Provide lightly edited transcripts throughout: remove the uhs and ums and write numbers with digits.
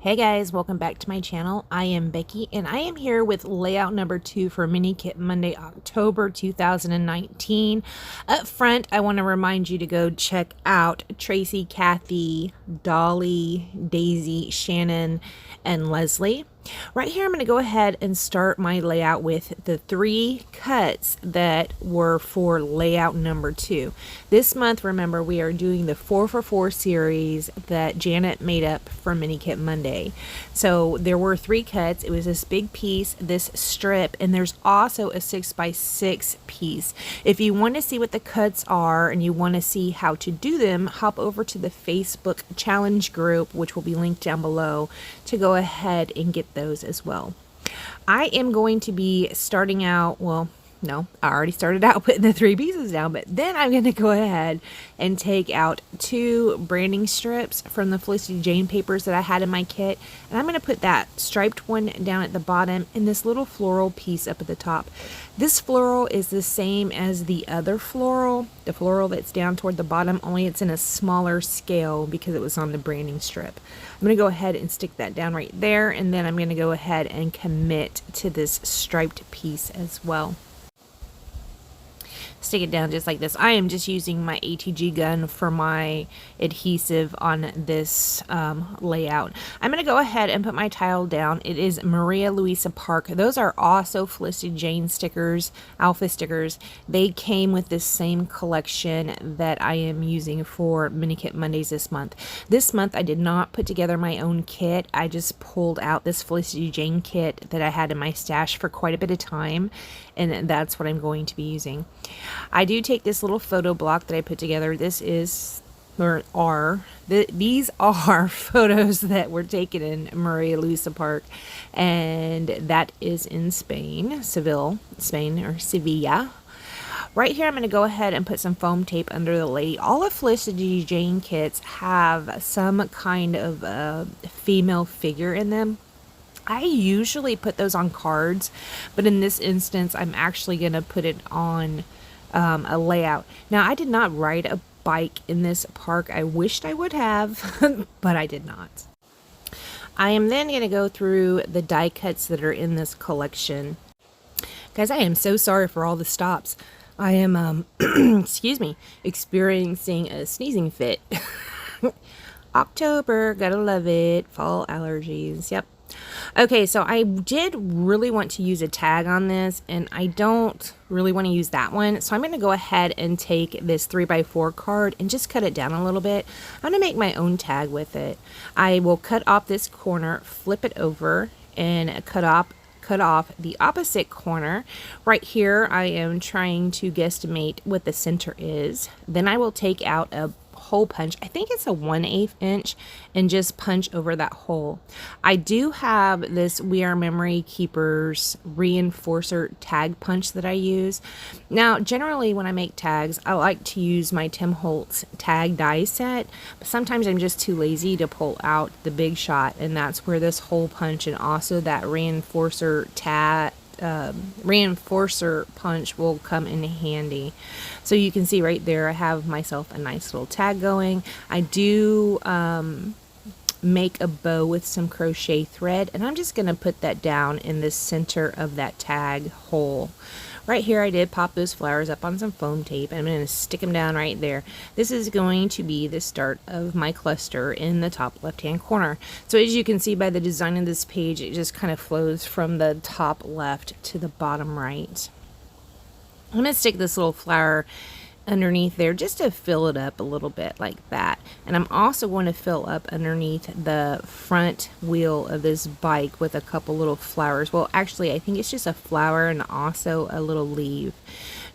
Hey guys, welcome back to my channel. I am Becky and I am here with layout number 2 for Mini Kit Monday, October 2019. Up front, I want to remind you to go check out Traci, Kathy, Dollie, Daisy, Shannon, and Leslie. Right here, I'm going to go ahead and start my layout with the 3 cuts that were for layout number 2. This month, remember, we are doing the 4for4 series that Janet made up for Mini Kit Monday. So there were 3 cuts. It was this big piece, this strip, and there's also a 6x6 piece. If you want to see what the cuts are and you want to see how to do them, hop over to the Facebook challenge group, which will be linked down below, to go ahead and get those as well. I am going to be starting out, well, no, I already started out putting the 3 pieces down, but then I'm going to go ahead and take out 2 branding strips from the Felicity Jane papers that I had in my kit, and I'm going to put that striped one down at the bottom and this little floral piece up at the top. This floral is the same as the other floral, the floral that's down toward the bottom, only it's in a smaller scale because it was on the branding strip. I'm going to go ahead and stick that down right there, and then I'm going to go ahead and commit to this striped piece as well. Stick it down just like this. I am just using my ATG gun for my adhesive on this layout. I'm going to go ahead and put my tile down. It is Maria Luisa Park. Those are also Felicity Jane stickers, alpha stickers. They came with this same collection that I am using for Mini Kit Mondays this month. This month I did not put together my own kit. I just pulled out this Felicity Jane kit that I had in my stash for quite a bit of time, and that's what I'm going to be using. I do take this little photo block that I put together. This is, these are photos that were taken in Maria Luisa Park, and that is in Spain, Seville, Spain, or Sevilla. Right here, I'm going to go ahead and put some foam tape under the lady. All of Felicity Jane kits have some kind of female figure in them. I usually put those on cards, but in this instance, I'm actually going to put it on a layout. Now, I did not ride a bike in this park. I wished I would have, but I did not. I am then going to go through the die cuts that are in this collection. Guys, I am so sorry for all the stops. I am, excuse me, experiencing a sneezing fit. October, gotta love it. Fall allergies, yep. Okay, so I did really want to use a tag on this, and I don't really want to use that one. So I'm going to go ahead and take this 3x4 card and just cut it down a little bit. I'm going to make my own tag with it. I will cut off this corner, flip it over, and cut off the opposite corner. Right here, I am trying to guesstimate what the center is. Then I will take out a hole punch. I think it's a 1/8 inch, and just punch over that hole. I do have this We Are Memory Keepers reinforcer tag punch that I use. Now, generally when I make tags, I like to use my Tim Holtz tag die set, but sometimes I'm just too lazy to pull out the Big Shot, and that's where this hole punch and also that reinforcer reinforcer punch will come in handy. So you can see right there I have myself a nice little tag going. I do make a bow with some crochet thread, and I'm just going to put that down in the center of that tag hole. Right here I did pop those flowers up on some foam tape, and I'm going to stick them down right there. This is going to be the start of my cluster in the top left hand corner. So as you can see by the design of this page, it just kind of flows from the top left to the bottom right. I'm going to stick this little flower underneath there just to fill it up a little bit like that, and I'm also going to fill up underneath the front wheel of this bike with a couple little flowers. Well, actually I think it's just a flower and also a little leaf.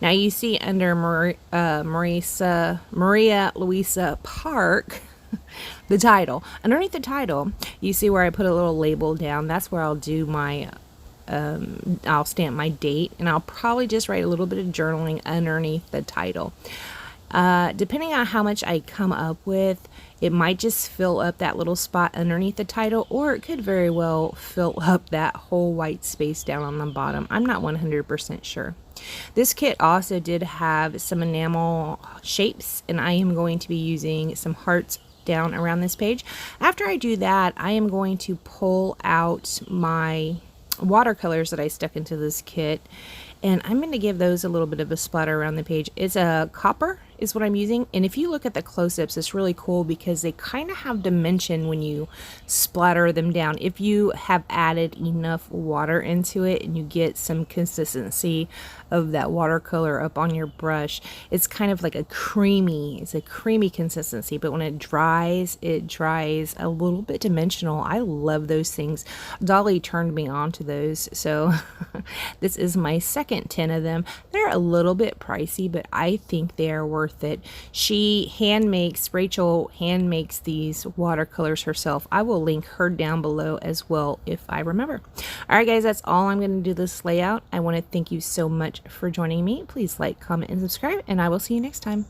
Now you see under Maria Luisa Park the title. Underneath the title you see where I put a little label down. That's where I'll do my I'll stamp my date, and I'll probably just write a little bit of journaling underneath the title. Depending on how much I come up with, it might just fill up that little spot underneath the title, or it could very well fill up that whole white space down on the bottom. I'm not 100% sure. This kit also did have some enamel shapes, and I am going to be using some hearts down around this page. After I do that, I am going to pull out my watercolors that I stuck into this kit, and I'm going to give those a little bit of a splatter around the page. It's a copper is what I'm using, and if you look at the close-ups, it's really cool because they kind of have dimension when you splatter them down. If you have added enough water into it and you get some consistency of that watercolor up on your brush, it's kind of like it's a creamy consistency, but when it dries a little bit dimensional. I love those things. Dollie turned me on to those, so this is my second 10 of them. They're a little bit pricey, but I think they are worth it. Rachel hand makes these watercolors herself. I will link her down below as well if I remember. All right, guys, that's all I'm going to do this layout. I want to thank you so much for joining me. Please like, comment, and subscribe, and I will see you next time.